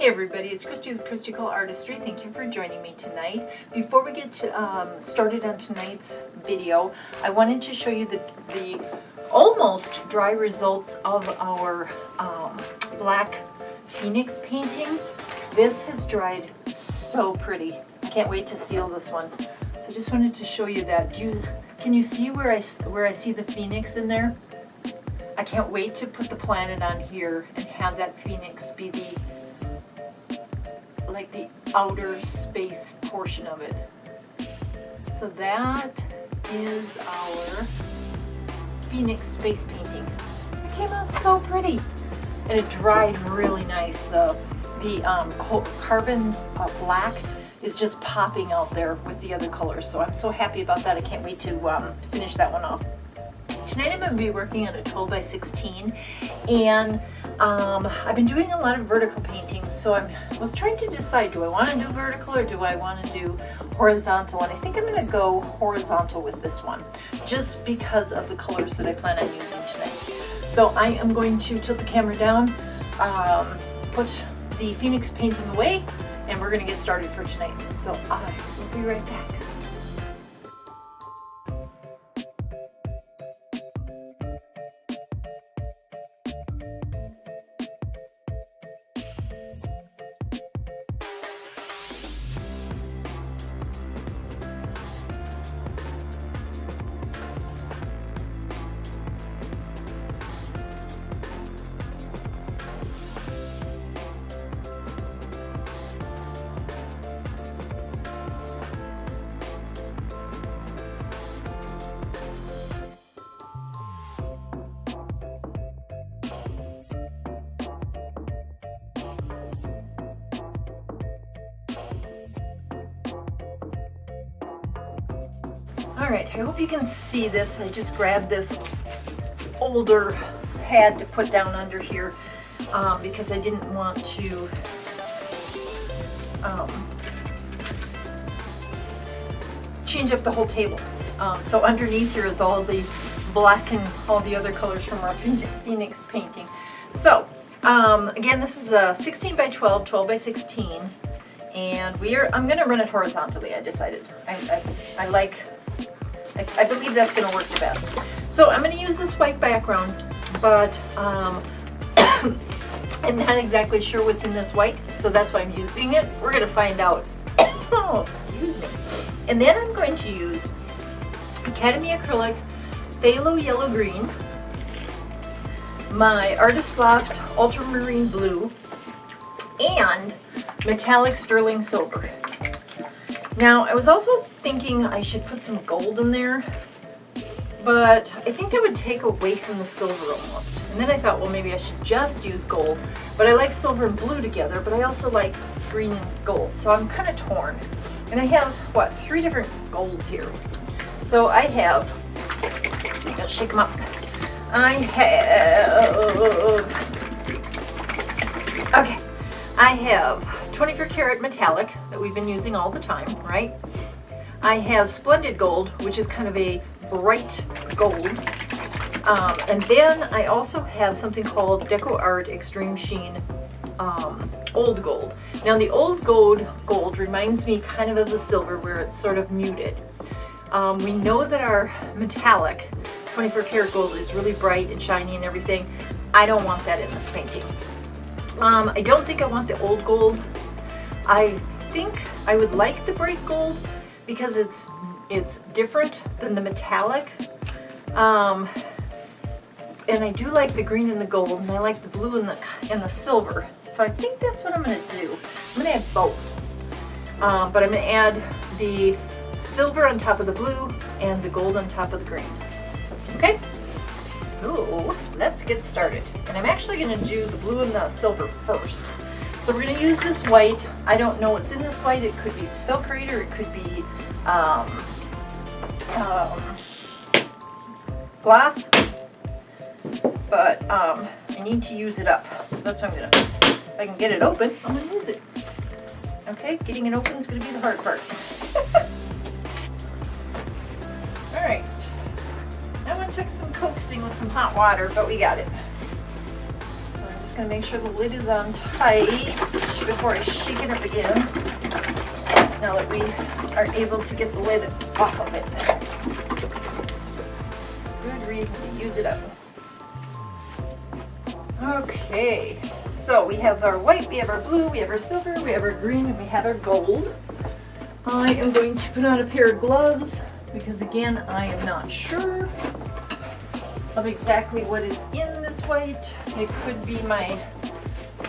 everybody, it's Christy with Christy Artistry. Thank you for joining me tonight. Before we get started on tonight's video, I wanted to show you the almost dry results of our black Phoenix painting. This has dried so pretty. I can't wait to seal this one. So I just wanted to show you that. Can you see where I see the Phoenix in there? I can't wait to put the planet on here and have that Phoenix be the outer space portion of it. So that is our Phoenix space painting. It came out so pretty, and it dried really nice. The carbon black is just popping out there with the other colors, so I'm so happy about that. I can't wait to finish that one off. Tonight I'm going to be working on a 12 by 16, and I've been doing a lot of vertical paintings, so I was trying to decide, do I want to do vertical or do I want to do horizontal? And I think I'm going to go horizontal with this one, just because of the colors that I plan on using tonight. So I am going to tilt the camera down, put the Phoenix painting away, and we're going to get started for tonight. So I will be right back. Alright, I hope you can see this. I just grabbed this older pad to put down under here because I didn't want to change up the whole table. So underneath here is all the black and all the other colors from our Phoenix painting. So again, this is a 16 by 12, 12 by 16, and I'm going to run it horizontally. I decided. I believe that's going to work the best. So I'm going to use this white background, but I'm not exactly sure what's in this white, so that's why I'm using it. We're going to find out. Oh, excuse me. And then I'm going to use Academy Acrylic Thalo Yellow Green, my Loft Ultramarine Blue, and Metallic Sterling Silver. Now, I was also thinking I should put some gold in there, but I think that would take away from the silver almost. And then I thought, well, maybe I should just use gold, but I like silver and blue together, but I also like green and gold, so I'm kind of torn. And I have, what, 3 different golds here. So I have, I'm gonna shake them up. I have 24 karat metallic that we've been using all the time, right? I have Splendid Gold, which is kind of a bright gold. And then I also have something called Deco Art Extreme Sheen Old Gold. Now the old gold reminds me kind of the silver, where it's sort of muted. We know that our metallic 24 karat gold is really bright and shiny and everything. I don't want that in this painting. I don't think I want the old gold. I think I would like the bright gold because it's different than the metallic. And I do like the green and the gold, and I like the blue and the silver. So I think that's what I'm going to do. I'm going to add both. But I'm going to add the silver on top of the blue and the gold on top of the green. Okay? So let's get started. And I'm actually going to do the blue and the silver first. So we're going to use this white. I don't know what's in this white. It could be Silkrate, or it could be glass. But I need to use it up. So that's what I'm going to, if I can get it open, I'm going to use it. Okay, getting it open is going to be the hard part. All right. That one took some coaxing with some hot water, but we got it. So I'm just going to make sure the lid is on tight before I shake it up again. Now that we are able to get the lid off of it. Good reason to use it up. Okay, so we have our white, we have our blue, we have our silver, we have our green, and we have our gold. I am going to put on a pair of gloves because again, I am not sure of exactly what is in this white. It could be my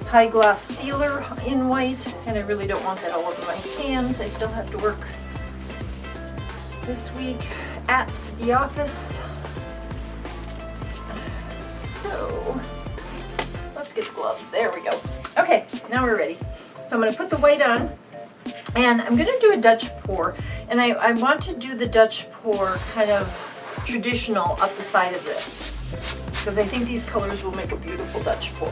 high gloss sealer in white, and I really don't want that all over my hands. I still have to work this week at the office. So let's get the gloves. There we go. Okay, now we're ready. So I'm going to put the white on, and I'm going to do a Dutch pour. And I want to do the Dutch pour kind of traditional up the side of this, because I think these colors will make a beautiful Dutch pour.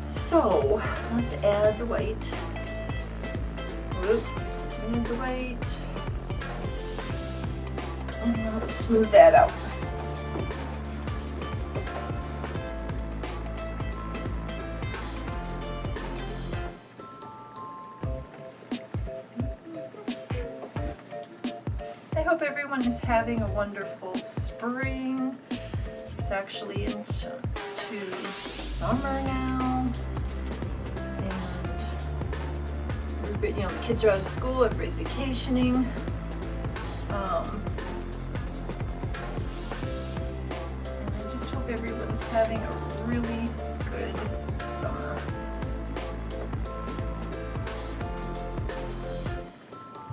So let's add the white. Add the white. And let's smooth that out. I hope everyone is having a wonderful spring. It's actually into summer now, and you know, the kids are out of school, everybody's vacationing. And I just hope everyone's having a really good summer.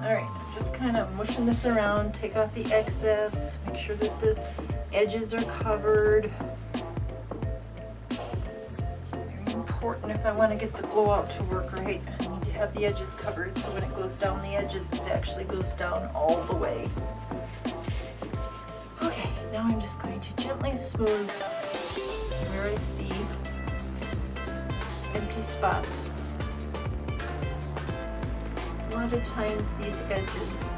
All right, I'm just kind of mushing this around, take off the excess, make sure that the edges are covered. Very important if I want to get the blowout to work right. I need to have the edges covered so when it goes down the edges, it actually goes down all the way. Okay, now I'm just going to gently smooth where I see empty spots. A lot of times these edges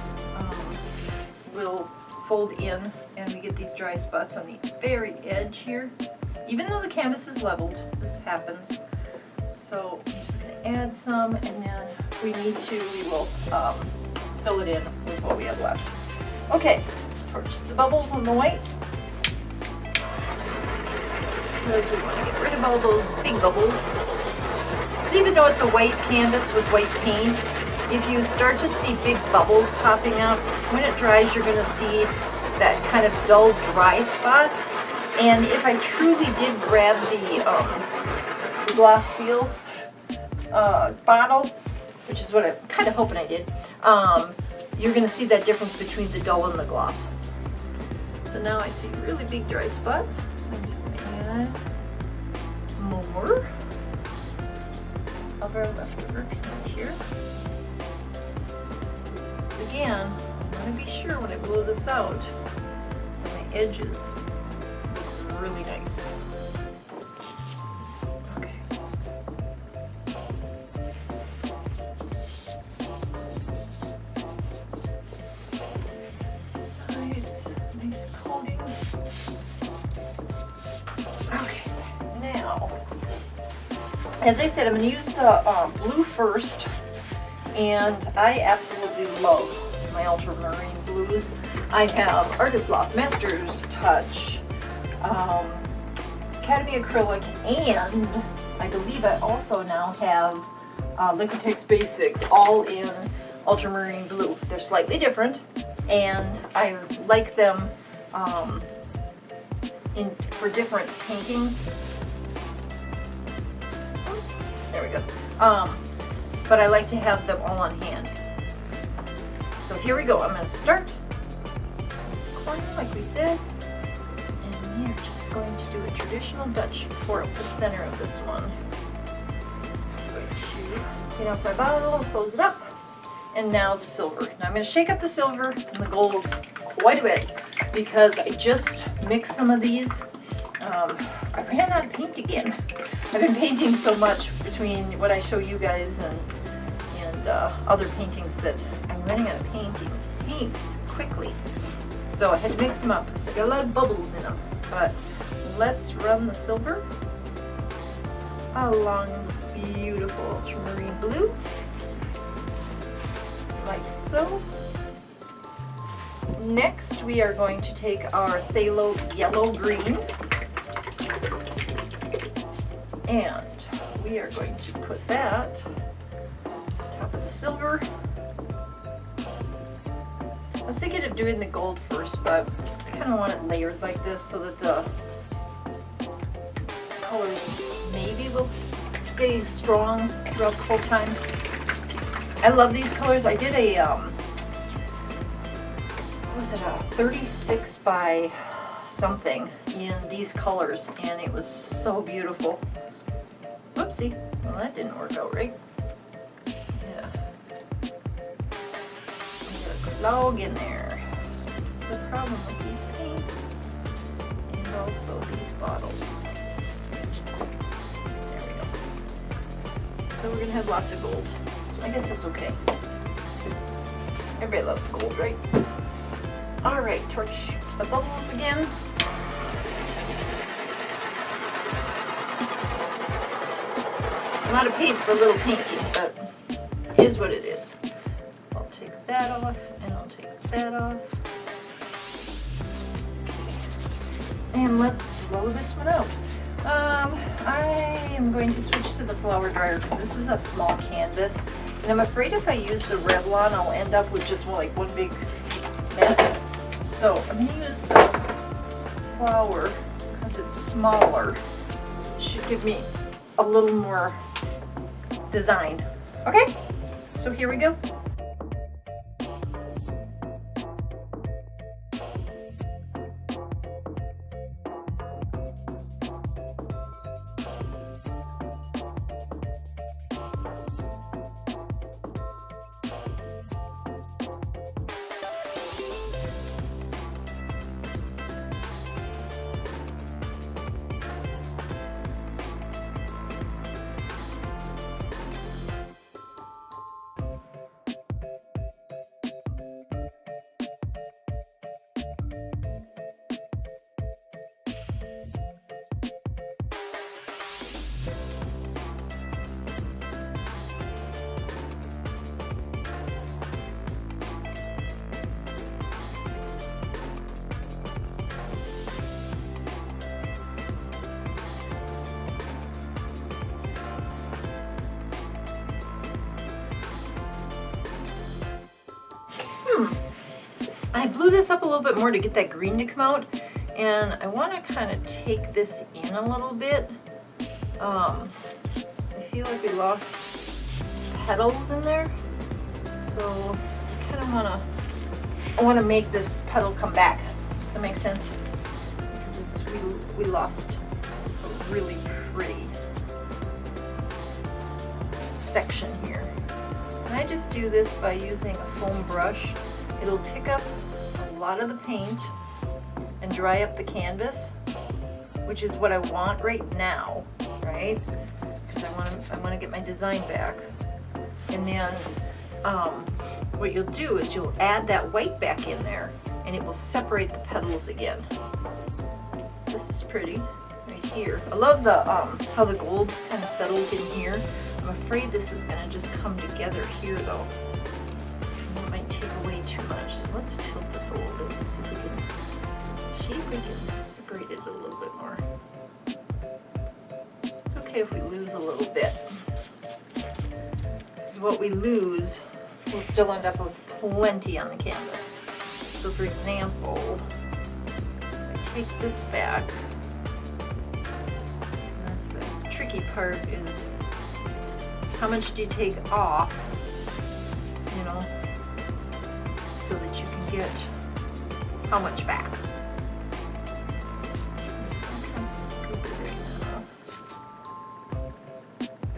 will fold in and we get these dry spots on the very edge here. Even though the canvas is leveled, this happens. So I'm just going to add some, and then if we need to, we will fill it in with what we have left. Okay, torch the bubbles on the white, because we want to get rid of all those big bubbles. So even though it's a white canvas with white paint, if you start to see big bubbles popping up, when it dries, you're going to see that kind of dull, dry spots. And if I truly did grab the gloss seal bottle, which is what I'm kind of hoping I did, you're going to see that difference between the dull and the gloss. So now I see a really big dry spot, so I'm just going to add more of our leftover paint here. Again, I want to be sure when I blow this out that my edges look really nice. Okay. Sides, nice coating. Okay, now, as I said, I'm going to use the blue first. And I absolutely love my ultramarine blues. I have Artist Loft, Master's Touch, Academy Acrylic, and I believe I also now have Liquitex Basics, all in ultramarine blue. They're slightly different, and I like them for different paintings. There we go. But I like to have them all on hand. So here we go. I'm going to start this corner like we said, and we're just going to do a traditional Dutch pour up the center of this one. I'm going to clean up my bottle and close it up, and now the silver. Now I'm going to shake up the silver and the gold quite a bit because I just mixed some of these. I ran out of paint again. I've been painting so much between what I show you guys and other paintings that I'm running out of paints quickly. So I had to mix them up. So I got a lot of bubbles in them. But let's run the silver. along this beautiful ultramarine blue, like so. Next, we are going to take our Thalo yellow green, and we are going to put that on top of the silver. I was thinking of doing the gold first, but I kind of want it layered like this so that the colors maybe will stay strong throughout the whole time. I love these colors. I did a, what was it, a 36 by something in these colors, and it was so beautiful. Whoopsie, well that didn't work out right. Yeah. Log in there. That's the problem with these paints and also these bottles. There we go. So we're gonna have lots of gold. I guess that's okay. Everybody loves gold, right? All right, torch the bubbles again. A lot of paint for a little painting, but it is what it is. I'll take that off, and I'll take that off. Okay. And let's blow this one out. I am going to switch to the flower dryer because this is a small canvas, and I'm afraid if I use the Revlon, I'll end up with just like one big mess. So I'm going to use the flower because it's smaller. It should give me a little more design. Okay, so here we go. I blew this up a little bit more to get that green to come out, and I want to kind of take this in a little bit. I feel like we lost petals in there, so I kind of want to make this petal come back. Does that make sense? Because we lost a really pretty section here. And I just do this by using a foam brush. It'll pick up a lot of the paint and dry up the canvas, which is what I want right now, right? Because I want to get my design back. And then what you'll do is you'll add that white back in there, and it will separate the petals again. This is pretty right here. I love the how the gold kind of settled in here. I'm afraid this is going to just come together here though. It might take away too much. So let's tilt this a little bit and see if we can separate it a little bit more. It's okay if we lose a little bit. Because what we lose, we'll still end up with plenty on the canvas. So for example, if I take this back, that's the tricky part, is how much do you take off, you know, so that you can get how much back. I'm just going to kind of scoop it right now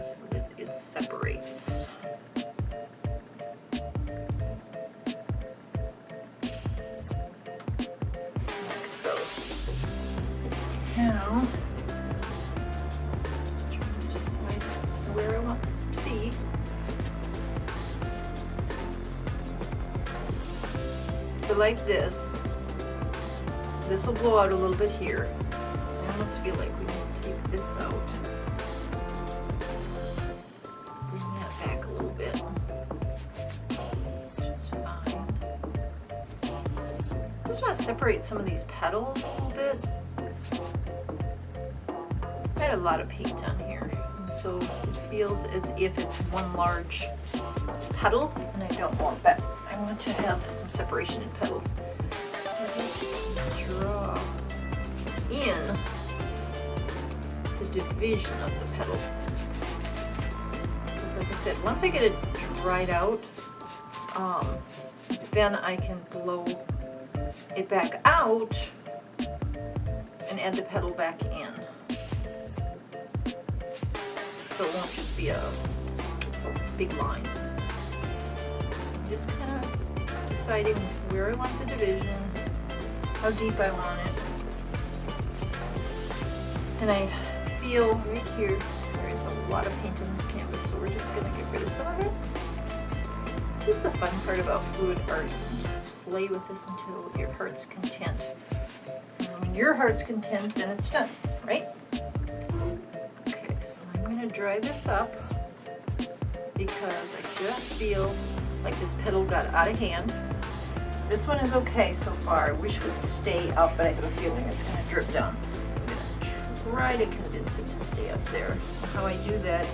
so that it separates. Like so. Now, just trying to decide where I want this to be. So like this will blow out a little bit here. I almost feel like we need to take this out. just want to separate some of these petals a little bit. I had a lot of paint on here, and so it feels as if it's one large petal, and I don't want that. I want to have some separation in petals. Draw in the division of the petal. Because like I said, once I get it dried out, then I can blow it back out and add the petal back in. So it won't just be a big line. So I'm just kind of deciding where I want the division, how deep I want it. And I feel right here, there is a lot of paint on this canvas, so we're just gonna get rid of some of it. This is the fun part about fluid art. You just play with this until your heart's content. And when your heart's content, then it's done, right? Okay, so I'm gonna dry this up because I just feel like this petal got out of hand. This one is okay so far. I wish it would stay up, but I have a feeling it's gonna drip down. I'm gonna try to convince it to stay up there. How I do that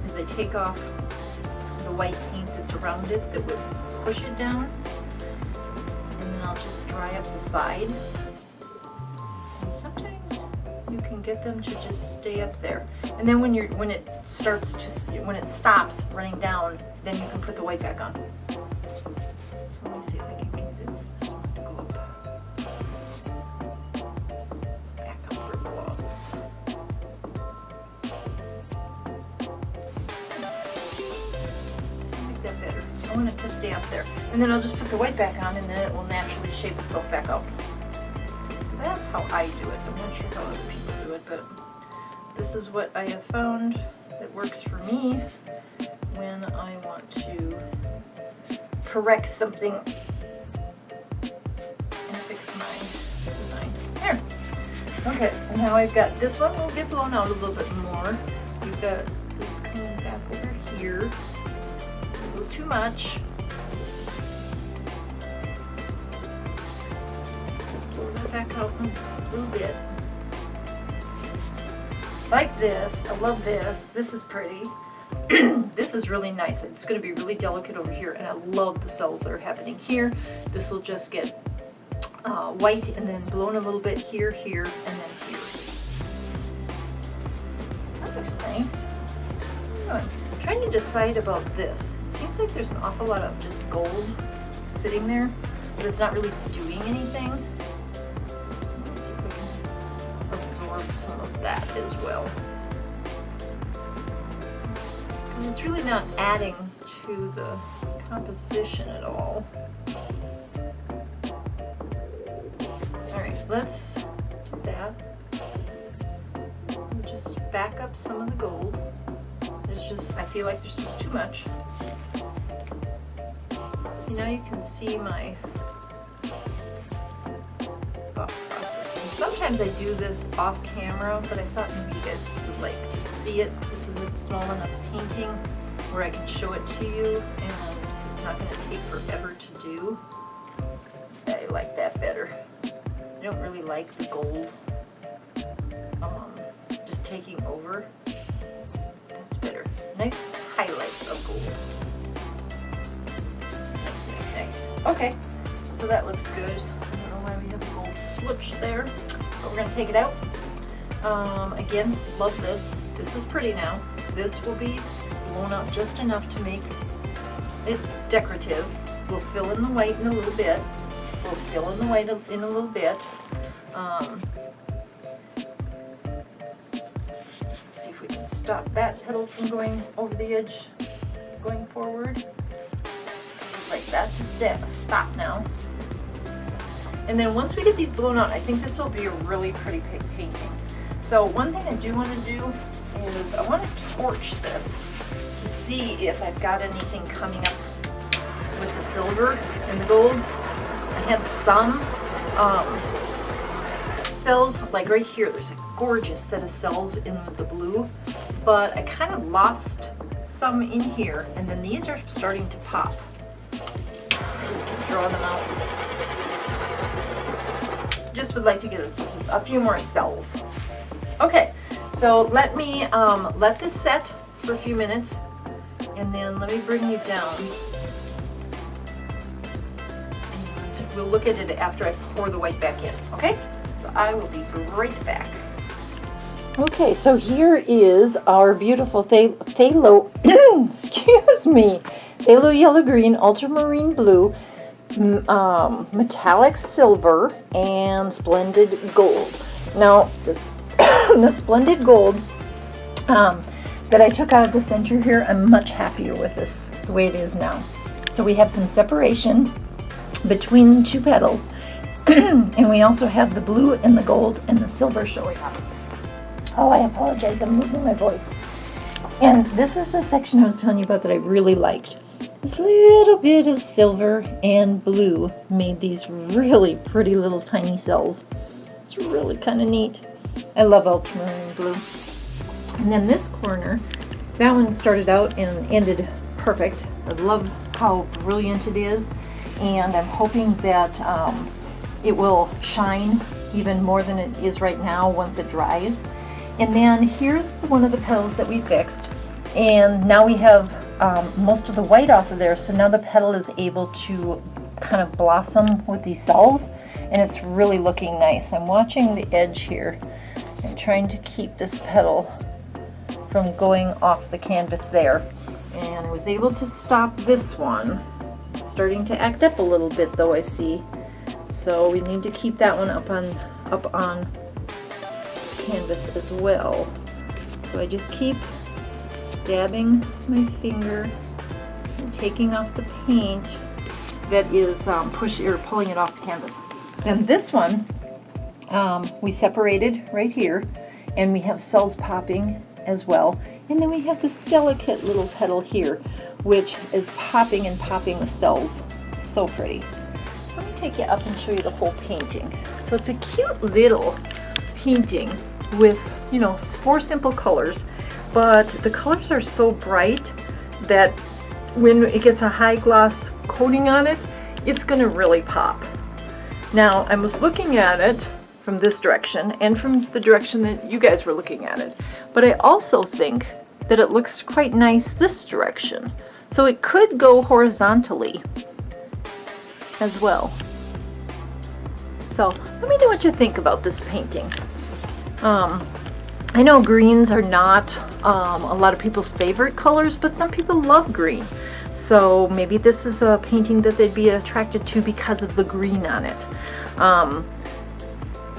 is I take off the white paint that's around it that would push it down, and then I'll just dry up the side. And sometimes you can get them to just stay up there. And then when it stops running down, then you can put the white back on. So let me see if I can convince this one to go up. Back up where it belongs. Make that better. I want it to stay up there. And then I'll just put the white back on, and then it will naturally shape itself back out. So that's how I do it. I'm not sure how other people do it, but this is what I have found that works for me when I want to correct something and fix my design. There. Okay, so now I've got this one will get blown out a little bit more. We've got this coming back over here. A little too much. Blow that back out a little bit. Like this. I love this. This is pretty. This is really nice. It's going to be really delicate over here, and I love the cells that are happening here. This will just get white and then blown a little bit here, here, and then here. That looks nice. I'm trying to decide about this. It seems like there's an awful lot of just gold sitting there, but it's not really doing anything. So let me see if we can absorb some of that as well. It's really not adding to the composition at all. Alright, let's do that. We'll just back up some of the gold. I feel like there's just too much. See, now you can see my thought process. And sometimes I do this off camera, but I thought maybe you guys would like to see it. This is a small enough painting where I can show it to you, and it's not going to take forever to do. I like that better. I don't really like the gold just taking over. That's better. Nice highlight of gold. Nice, nice, nice. Okay, so that looks good. I don't know why we have a gold sploosh there, but we're going to take it out. Again, love this. This is pretty now. This will be blown out just enough to make it decorative. We'll fill in the white in a little bit. We'll fill in the white in a little bit. Let's see if we can stop that petal from going over the edge, going forward. Like that to stop now. And then once we get these blown out, I think this will be a really pretty painting. So one thing I do want to do is I want to torch this to see if I've got anything coming up with the silver and the gold. I have some cells, like right here, there's a gorgeous set of cells in with the blue, but I kind of lost some in here, and then these are starting to pop. Maybe we can draw them out. just would like to get a few more cells. Okay, so let me let this set for a few minutes, and then let me bring you down. And we'll look at it after I pour the white back in, okay? So I will be right back. Okay, so here is our beautiful Thalo, excuse me, Thalo Yellow Green, Ultramarine Blue, Metallic Silver, and Splendid Gold. Now, the Splendid Gold that I took out of the center here, I'm much happier with this, the way it is now. So we have some separation between the two petals, and we also have the blue and the gold and the silver showing up. Oh, I apologize, I'm losing my voice. And this is the section I was telling you about that I really liked. This little bit of silver and blue made these really pretty little tiny cells. It's really kind of neat. I love ultramarine blue. And then this corner, that one started out and ended perfect. I love how brilliant it is, and I'm hoping that it will shine even more than it is right now once it dries. And then here's one of the petals that we fixed, and now we have most of the white off of there, so now the petal is able to kind of blossom with these cells, and it's really looking nice. I'm watching the edge here and trying to keep this petal from going off the canvas there, and I was able to stop this one. It's starting to act up a little bit though, I see, so we need to keep that one up on canvas as well. So I just keep dabbing my finger and taking off the paint that is pulling it off the canvas. Then this one we separated right here, and we have cells popping as well. And then we have this delicate little petal here, which is popping and popping with cells. So pretty. So let me take you up and show you the whole painting. So it's a cute little painting with, you know, 4 simple colors, but the colors are so bright that when it gets a high gloss coating on it, it's going to really pop. Now, I was looking at it from this direction and from the direction that you guys were looking at it, but I also think that it looks quite nice this direction. So it could go horizontally as well. So let me know what you think about this painting. I know greens are not a lot of people's favorite colors, but some people love green. So maybe this is a painting that they'd be attracted to because of the green on it.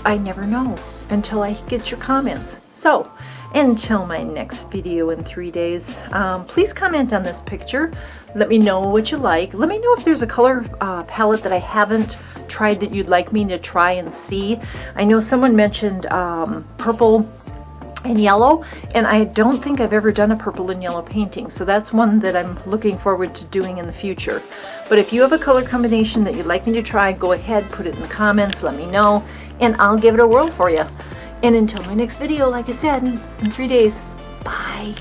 I never know until I get your comments. So until my next video in 3 days, please comment on this picture. Let me know what you like. Let me know if there's a color palette that I haven't tried that you'd like me to try and see. I know someone mentioned purple and yellow, and I don't think I've ever done a purple and yellow painting, so that's one that I'm looking forward to doing in the future. But if you have a color combination that you'd like me to try, go ahead, put it in the comments, let me know, and I'll give it a whirl for you. And until my next video, like I said, in 3 days, bye.